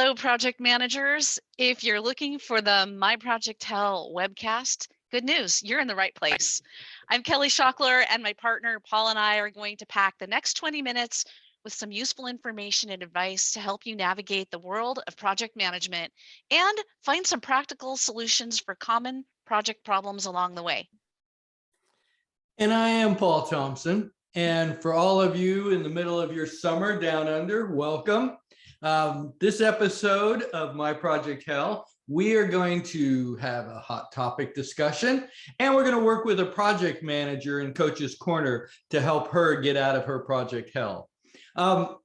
Hello, project managers. If you're looking for the My Project Hell webcast, good news, you're in the right place. I'm Kelly Schockler, and my partner Paul and I are going to pack the next 20 minutes with some useful information and advice to help you navigate the world of project management and find some practical solutions for common project problems along the way. And I am Paul Thompson. And for all of you in the middle of your summer down under, welcome. This episode of My Project Hell, we are going to have a hot topic discussion, and we're going to work with a project manager in Coach's Corner to help her get out of her project hell.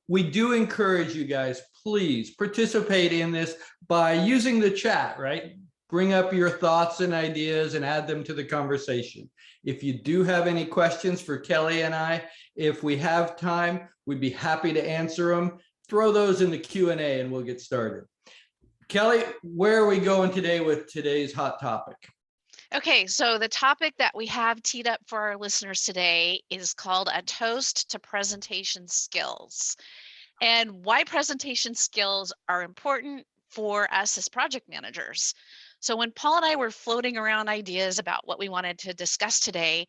We do encourage you guys, please participate in this by using the chat, right? Bring up your thoughts and ideas and add them to the conversation. If you do have any questions for Kelly and I, if we have time, we'd be happy to answer them. Throw those in the Q&A and we'll get started. Kelly, where are we going today with today's hot topic? Okay, so the topic that we have teed up for our listeners today is called A Toast to Presentation Skills, and why presentation skills are important for us as project managers. So when Paul and I were floating around ideas about what we wanted to discuss today,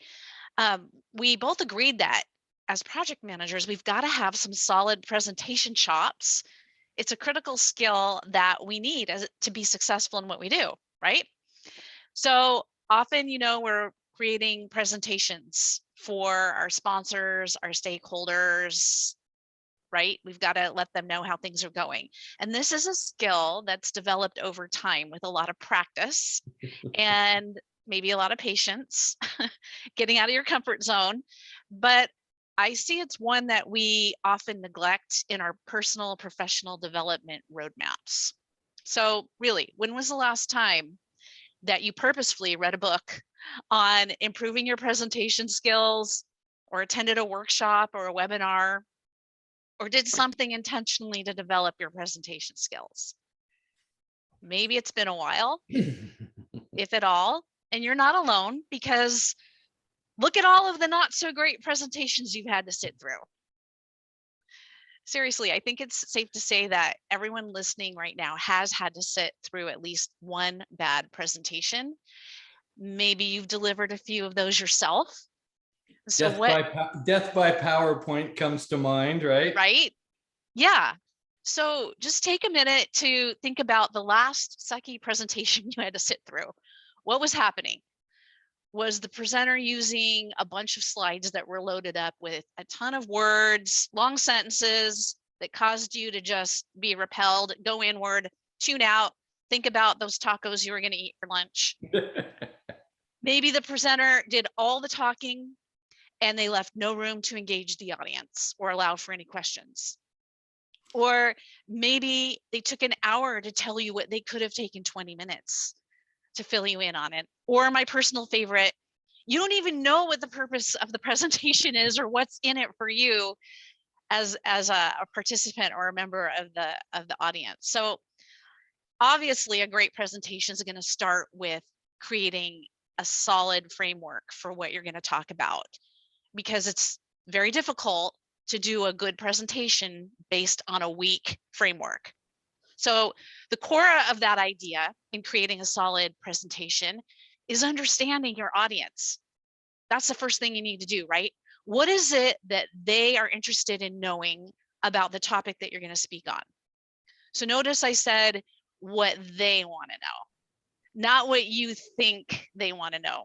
we both agreed that as project managers, we've got to have some solid presentation chops. It's a critical skill that we need to be successful in what we do, right? So often, we're creating presentations for our sponsors, our stakeholders, right? We've got to let them know how things are going. And this is a skill that's developed over time with a lot of practice and maybe a lot of patience, getting out of your comfort zone. But I see it's one that we often neglect in our personal professional development roadmaps. So really, when was the last time that you purposefully read a book on improving your presentation skills, or attended a workshop or a webinar, or did something intentionally to develop your presentation skills? Maybe it's been a while, if at all, and you're not alone, because look at all of the not so great presentations you've had to sit through. Seriously, I think it's safe to say that everyone listening right now has had to sit through at least one bad presentation. Maybe you've delivered a few of those yourself. So Death by PowerPoint comes to mind, right? Right? Yeah. So just take a minute to think about the last sucky presentation you had to sit through. What was happening? Was the presenter using a bunch of slides that were loaded up with a ton of words, long sentences that caused you to just be repelled, go inward, tune out, think about those tacos you were going to eat for lunch? Maybe the presenter did all the talking and they left no room to engage the audience or allow for any questions. Or maybe they took an hour to tell you what they could have taken 20 minutes to fill you in on it. Or my personal favorite, you don't even know what the purpose of the presentation is or what's in it for you as a participant or a member of the audience. So obviously a great presentation is going to start with creating a solid framework for what you're going to talk about, because it's very difficult to do a good presentation based on a weak framework. So the core of that idea in creating a solid presentation is understanding your audience. That's the first thing you need to do, right? What is it that they are interested in knowing about the topic that you're going to speak on? So notice I said what they want to know, not what you think they want to know.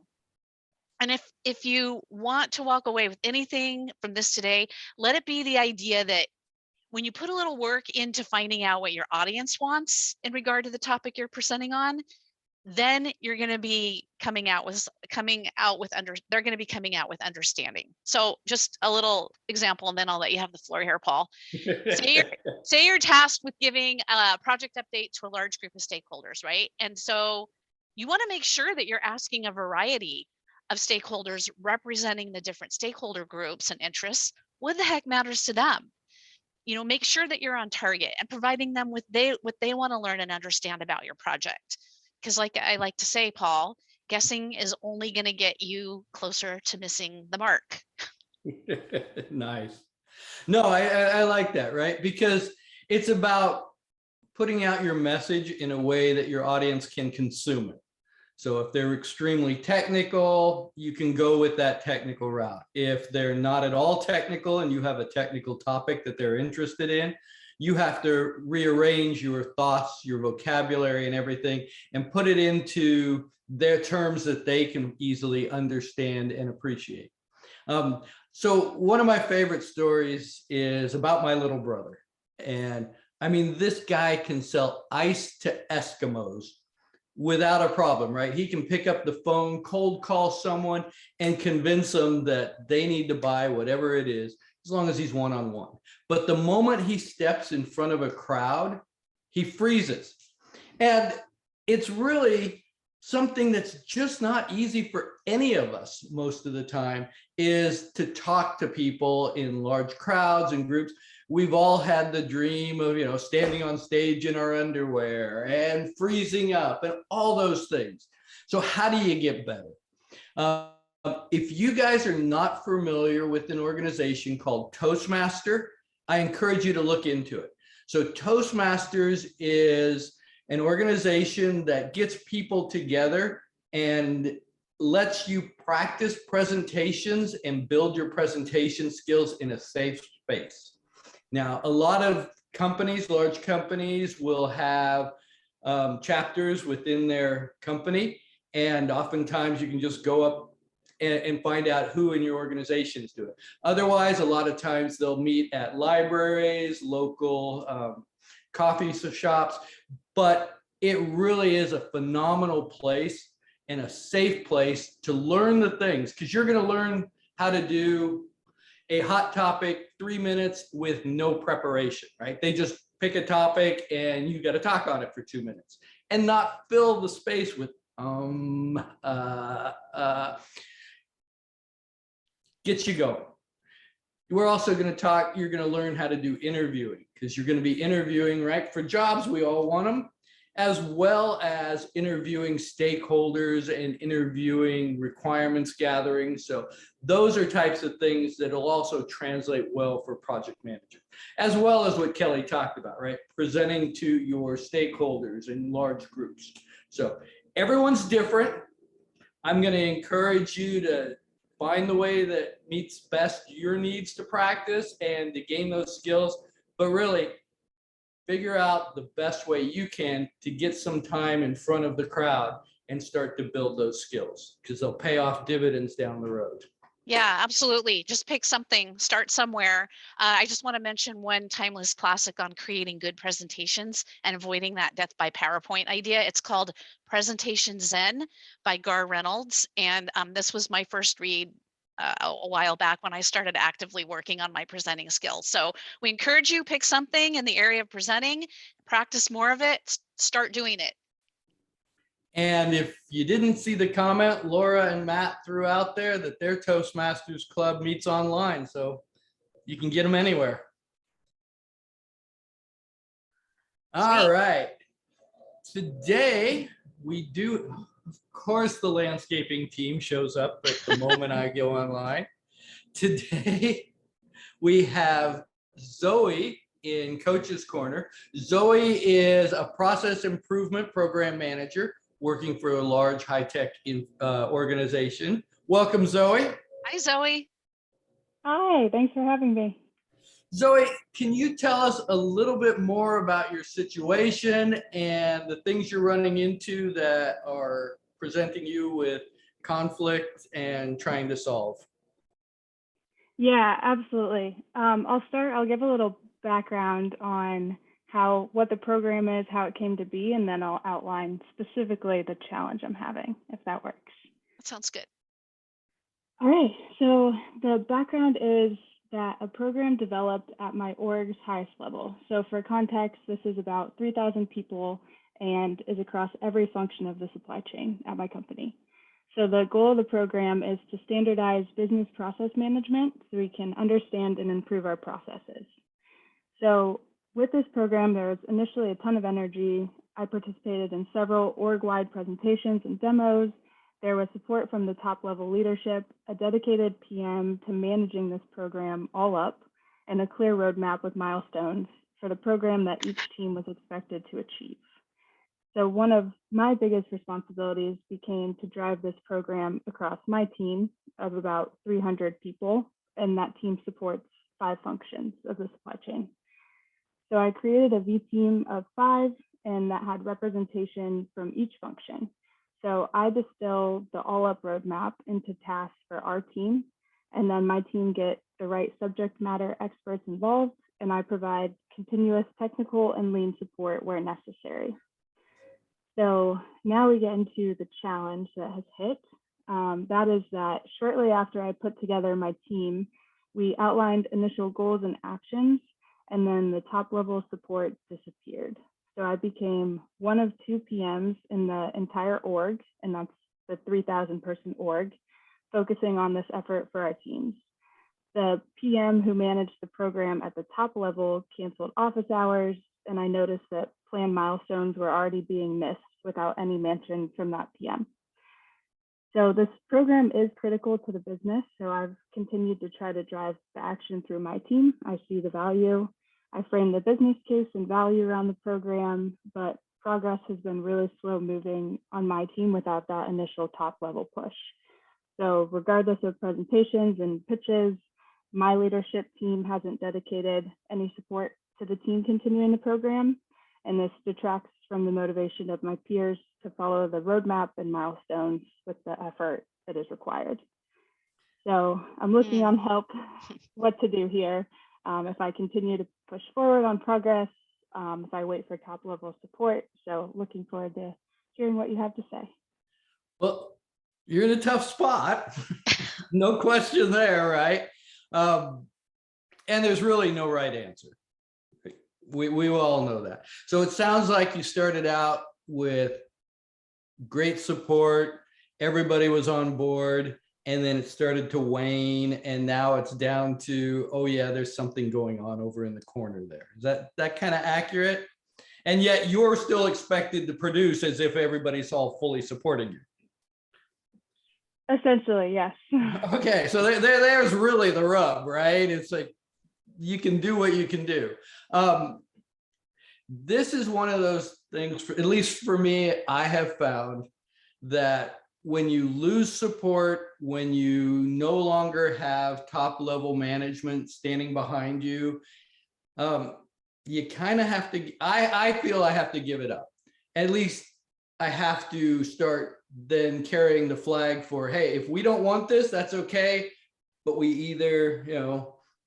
And if you want to walk away with anything from this today, let it be the idea that when you put a little work into finding out what your audience wants in regard to the topic you're presenting on, then you're going to be they're going to be coming out with understanding. So just a little example, and then I'll let you have the floor here, Paul. Say you're tasked with giving a project update to a large group of stakeholders, right? And so you want to make sure that you're asking a variety of stakeholders representing the different stakeholder groups and interests. What the heck matters to them? Make sure that you're on target and providing them with what they want to learn and understand about your project. Because like I like to say, Paul, guessing is only going to get you closer to missing the mark. Nice. No, I like that, right? Because it's about putting out your message in a way that your audience can consume it. So if they're extremely technical, you can go with that technical route. If they're not at all technical and you have a technical topic that they're interested in, you have to rearrange your thoughts, your vocabulary and everything, and put it into their terms that they can easily understand and appreciate. So one of my favorite stories is about my little brother. And I mean, this guy can sell ice to Eskimos without a problem, right? He can pick up the phone, cold call someone, and convince them that they need to buy whatever it is, as long as he's one-on-one. But the moment he steps in front of a crowd, he freezes. And it's really something that's just not easy for any of us most of the time, is to talk to people in large crowds and groups. We've all had the dream of, standing on stage in our underwear and freezing up and all those things. So how do you get better? If you guys are not familiar with an organization called Toastmaster, I encourage you to look into it. So Toastmasters is an organization that gets people together and lets you practice presentations and build your presentation skills in a safe space. Now, a lot of companies, large companies, will have chapters within their company, and oftentimes you can just go up and find out who in your organization is doing it. Otherwise, a lot of times they'll meet at libraries, local coffee shops, but it really is a phenomenal place and a safe place to learn the things, because you're going to learn how to do a hot topic 3 minutes with no preparation, right? They just pick a topic and you got to talk on it for 2 minutes and not fill the space with gets you going. We're also going to talk, you're going to learn how to do interviewing, because you're going to be interviewing, right, for jobs. We all want them, as well as interviewing stakeholders and interviewing requirements gathering. So those are types of things that will also translate well for project manager, as well as what Kelly talked about, right? Presenting to your stakeholders in large groups. So everyone's different. I'm going to encourage you to find the way that meets best your needs to practice and to gain those skills, but really figure out the best way you can to get some time in front of the crowd and start to build those skills, because they'll pay off dividends down the road. Yeah, absolutely. Just pick something, start somewhere. I just want to mention one timeless classic on creating good presentations and avoiding that death by PowerPoint idea. It's called Presentation Zen by Gar Reynolds. And this was my first read a while back when I started actively working on my presenting skills. So we encourage you, pick something in the area of presenting, practice more of it, start doing it. And if you didn't see the comment Laura and Matt threw out there, that their Toastmasters Club meets online, so you can get them anywhere. All right. Today we do, of course, the landscaping team shows up at the moment I go online. Today we have Zoe in Coach's Corner. Zoe is a process improvement program manager working for a large high-tech organization. Welcome, Zoe. Hi, Zoe. Hi, thanks for having me. Zoe, can you tell us a little bit more about your situation and the things you're running into that are presenting you with conflict and trying to solve? Yeah, absolutely. I'll give a little background on what the program is, how it came to be, and then I'll outline specifically the challenge I'm having, if that works. That sounds good. All right, so the background is that a program developed at my org's highest level. So for context, this is about 3,000 people and is across every function of the supply chain at my company. So the goal of the program is to standardize business process management so we can understand and improve our processes. So with this program, there was initially a ton of energy. I participated in several org-wide presentations and demos. There was support from the top level leadership, a dedicated PM to managing this program all up, and a clear roadmap with milestones for the program that each team was expected to achieve. So one of my biggest responsibilities became to drive this program across my team of about 300 people, and that team supports 5 functions of the supply chain. So I created a V team of 5, and that had representation from each function. So I distill the all up roadmap into tasks for our team, and then my team get the right subject matter experts involved, and I provide continuous technical and lean support where necessary. So now we get into the challenge that has hit. That is that shortly after I put together my team, we outlined initial goals and actions, and then the top level support disappeared. So I became one of 2 PMs in the entire org, and that's the 3,000 person org, focusing on this effort for our teams. The PM who managed the program at the top level canceled office hours, and I noticed that planned milestones were already being missed without any mention from that PM. So this program is critical to the business, so I've continued to try to drive the action through my team. I see the value. I frame the business case and value around the program, but progress has been really slow moving on my team without that initial top level push. So regardless of presentations and pitches, my leadership team hasn't dedicated any support to the team continuing the program, and this detracts from the motivation of my peers to follow the roadmap and milestones with the effort that is required. So I'm looking on help what to do here. If I continue to push forward on progress, if I wait for top level support. So looking forward to hearing what you have to say. Well, you're in a tough spot. No question there, right? And there's really no right answer. We all know that. So it sounds like you started out with great support. Everybody was on board, and then it started to wane, and now it's down to, oh yeah, there's something going on over in the corner there. Is that kind of accurate? And yet you're still expected to produce as if everybody's all fully supporting you. Essentially, yes. Okay, so there's really the rub, right? It's like you can do what you can do. This is one of those things, at least for me, I have found that when you lose support, when you no longer have top level management standing behind you, you kind of have to, I feel I have to give it up. At least I have to start then carrying the flag for, hey, if we don't want this, that's okay. But we either,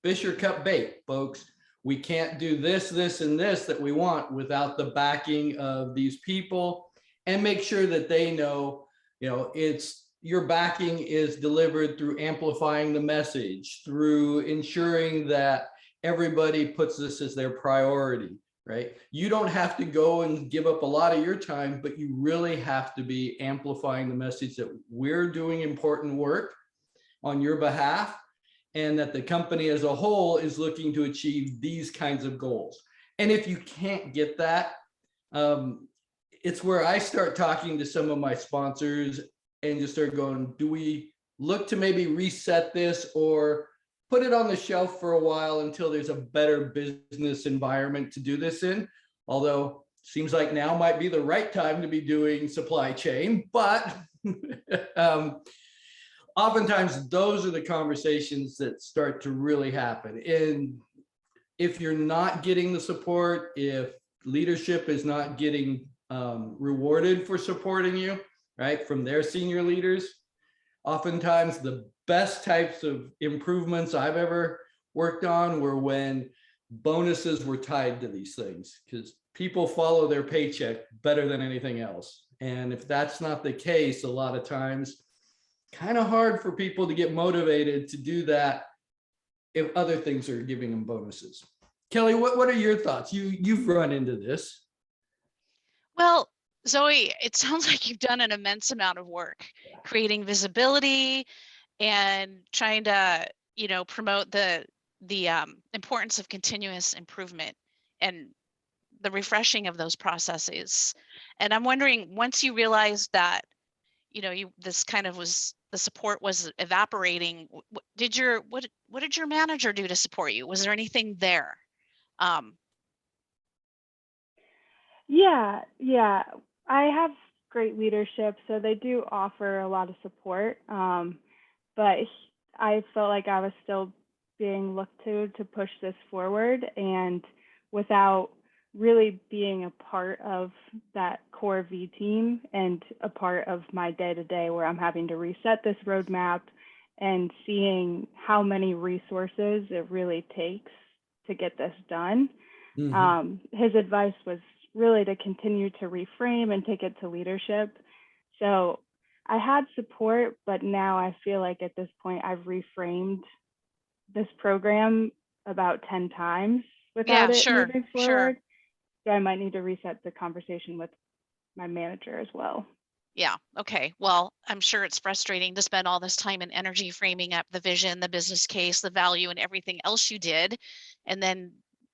fish or cut bait, folks. We can't do this, this, and this that we want without the backing of these people, and make sure that they know, it's your backing is delivered through amplifying the message, through ensuring that everybody puts this as their priority, right? You don't have to go and give up a lot of your time, but you really have to be amplifying the message that we're doing important work on your behalf, and that the company as a whole is looking to achieve these kinds of goals. And if you can't get that, it's where I start talking to some of my sponsors and just start going, do we look to maybe reset this or put it on the shelf for a while until there's a better business environment to do this in? Although seems like now might be the right time to be doing supply chain, but oftentimes those are the conversations that start to really happen. And if you're not getting the support, if leadership is not getting rewarded for supporting you, right, from their senior leaders, oftentimes the best types of improvements I've ever worked on were when bonuses were tied to these things, because people follow their paycheck better than anything else. And if that's not the case, a lot of times, kind of hard for people to get motivated to do that if other things are giving them bonuses. Kelly, what are your thoughts? You've run into this. Well, Zoe, it sounds like you've done an immense amount of work creating visibility and trying to, promote the importance of continuous improvement and the refreshing of those processes. And I'm wondering, once you realized that, this kind of was, the support was evaporating, what did your manager do to support you? Was there anything there? Yeah. I have great leadership, so they do offer a lot of support. But I felt like I was still being looked to push this forward, and without really being a part of that core V team and a part of my day to day where I'm having to reset this roadmap and seeing how many resources it really takes to get this done. His advice was really to continue to reframe and take it to leadership. So I had support, but now I feel like at this point I've reframed this program about 10 times without Yeah, it sure, moving sure. forward. So I might need to reset the conversation with my manager as well. Yeah. Okay. Well, I'm sure it's frustrating to spend all this time and energy framing up the vision, the business case, the value, and everything else you did, and then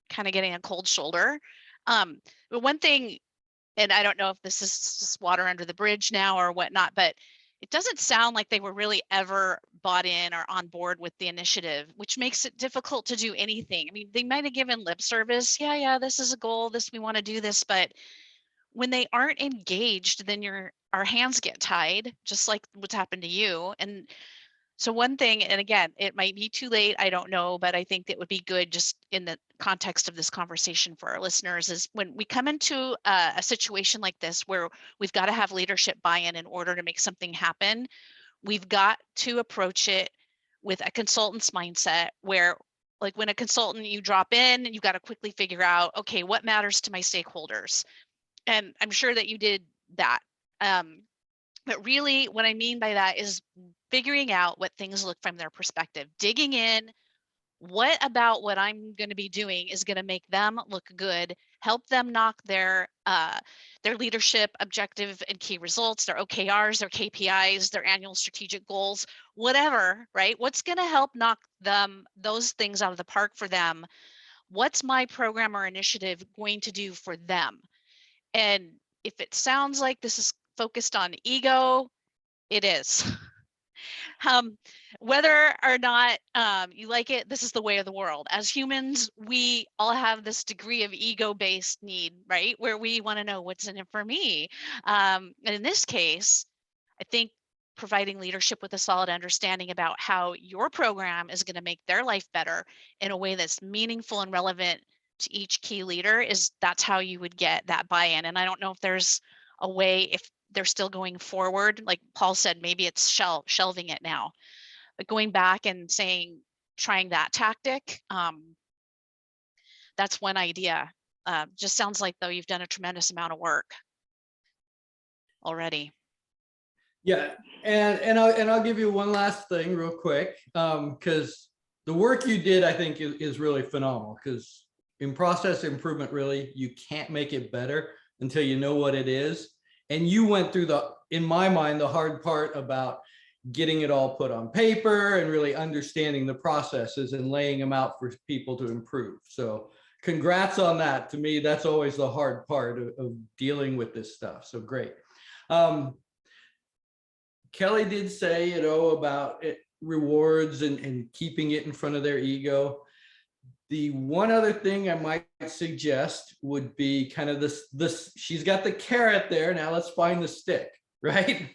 kind of getting a cold shoulder. But one thing, and I don't know if this is just water under the bridge now or whatnot, but it doesn't sound like they were really ever bought in or on board with the initiative, which makes it difficult to do anything. I mean, they might have given lip service. Yeah, this is a goal. We want to do this, but when they aren't engaged, then our hands get tied, just like what's happened to you. And so one thing, and again, it might be too late, I don't know, but I think that would be good just in the context of this conversation for our listeners is when we come into a situation like this where we've got to have leadership buy-in in order to make something happen, we've got to approach it with a consultant's mindset where, like, when a consultant, you drop in and you've got to quickly figure out, okay, what matters to my stakeholders? And I'm sure that you did that. But really what I mean by that is figuring out what things look from their perspective, digging in. What about what I'm going to be doing is going to make them look good, help them knock their leadership objective and key results, their OKRs, their KPIs, their annual strategic goals, whatever, right? What's going to help knock those things out of the park for them? What's my program or initiative going to do for them? And if it sounds like this is focused on ego, it is. um, whether or not you like it, this is the way of the world. As humans, we all have this degree of ego-based need, right? Where we want to know what's in it for me. And in this case, I think providing leadership with a solid understanding about how your program is going to make their life better in a way that's meaningful and relevant to each key leader that's how you would get that buy-in. And I don't know if there's a way, if they're still going forward, like Paul said, maybe it's shelving it now, but going back and trying that tactic, that's one idea. Just sounds like though you've done a tremendous amount of work already. Yeah, and I'll give you one last thing real quick, because the work you did, I think, is really phenomenal. Because in process improvement, really, you can't make it better until you know what it is. And you went through in my mind, the hard part about getting it all put on paper and really understanding the processes and laying them out for people to improve. So congrats on that. To me, that's always the hard part of dealing with this stuff. So great. Kelly did say, about rewards and keeping it in front of their ego. The one other thing I might suggest would be kind of this, she's got the carrot there. Now let's find the stick, right?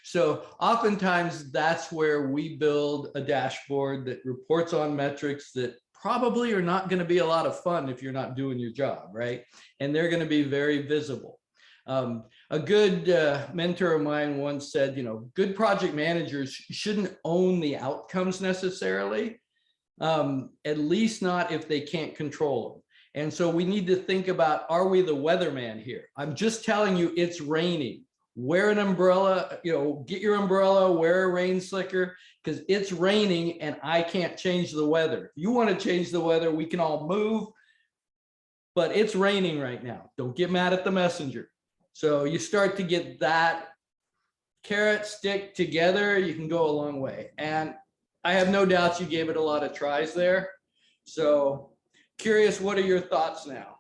So oftentimes that's where we build a dashboard that reports on metrics that probably are not going to be a lot of fun if you're not doing your job, right? And they're going to be very visible. A good mentor of mine once said, good project managers shouldn't own the outcomes necessarily, at least not if they can't control them. And so we need to think about, are we the weatherman here? I'm just telling you, it's raining. Wear an umbrella, get your umbrella, wear a rain slicker, because it's raining and I can't change the weather. If you want to change the weather, we can all move, but it's raining right now. Don't get mad at the messenger. So you start to get that carrot stick together, you can go a long way. And I have no doubts you gave it a lot of tries there. So curious, what are your thoughts now?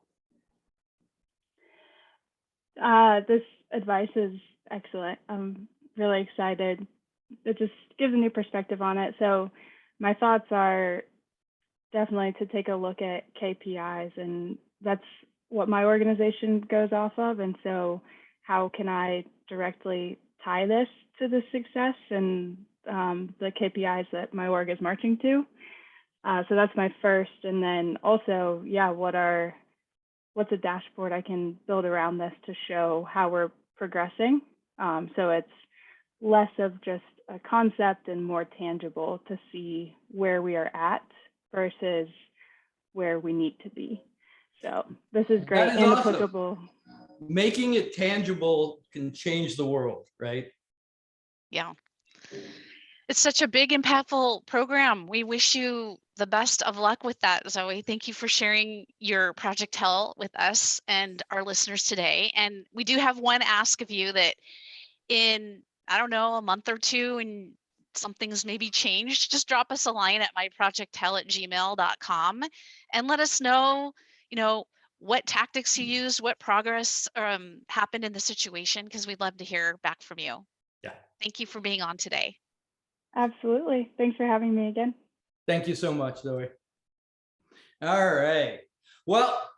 This advice is excellent. I'm really excited. It just gives a new perspective on it. So my thoughts are definitely to take a look at KPIs, and that's what my organization goes off of. And so how can I directly tie this to the success and the KPIs that my org is marching to? So that's my first. And then also, yeah, what's a dashboard I can build around this to show how we're progressing? So it's less of just a concept and more tangible to see where we are at versus where we need to be. So this is great That is and awesome. applicable. Making it tangible can change the world, right? Yeah. It's such a big, impactful program. We wish you the best of luck with that, Zoe. Thank you for sharing your Project Hell with us and our listeners today. And we do have one ask of you that in, I don't know, a month or two, and something's maybe changed, just drop us a line at myprojecthell@gmail.com and let us know, what tactics you used, what progress happened in the situation, because we'd love to hear back from you. Yeah. Thank you for being on today. Absolutely. Thanks for having me again. Thank you so much, Zoe. All right. Well,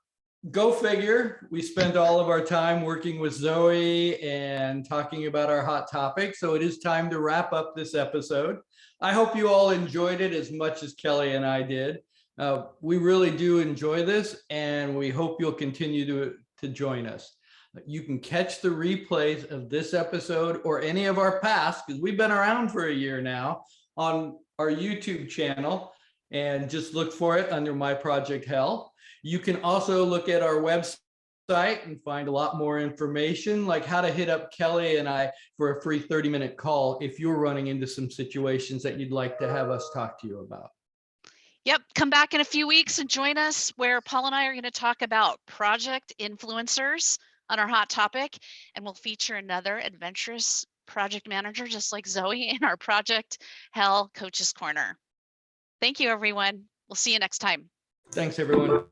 go figure. We spent all of our time working with Zoe and talking about our hot topic. So it is time to wrap up this episode. I hope you all enjoyed it as much as Kelly and I did. We really do enjoy this, and we hope you'll continue to join us. You can catch the replays of this episode or any of our past, because we've been around for a year now, on our YouTube channel, and just look for it under My Project Hell. You can also look at our website and find a lot more information, like how to hit up Kelly and I for a free 30-minute call if you're running into some situations that you'd like to have us talk to you about. Yep, come back in a few weeks and join us where Paul and I are going to talk about project influencers on our hot topic, and we'll feature another adventurous project manager just like Zoe in our Project Hell Coaches Corner. Thank you, everyone. We'll see you next time. Thanks, everyone.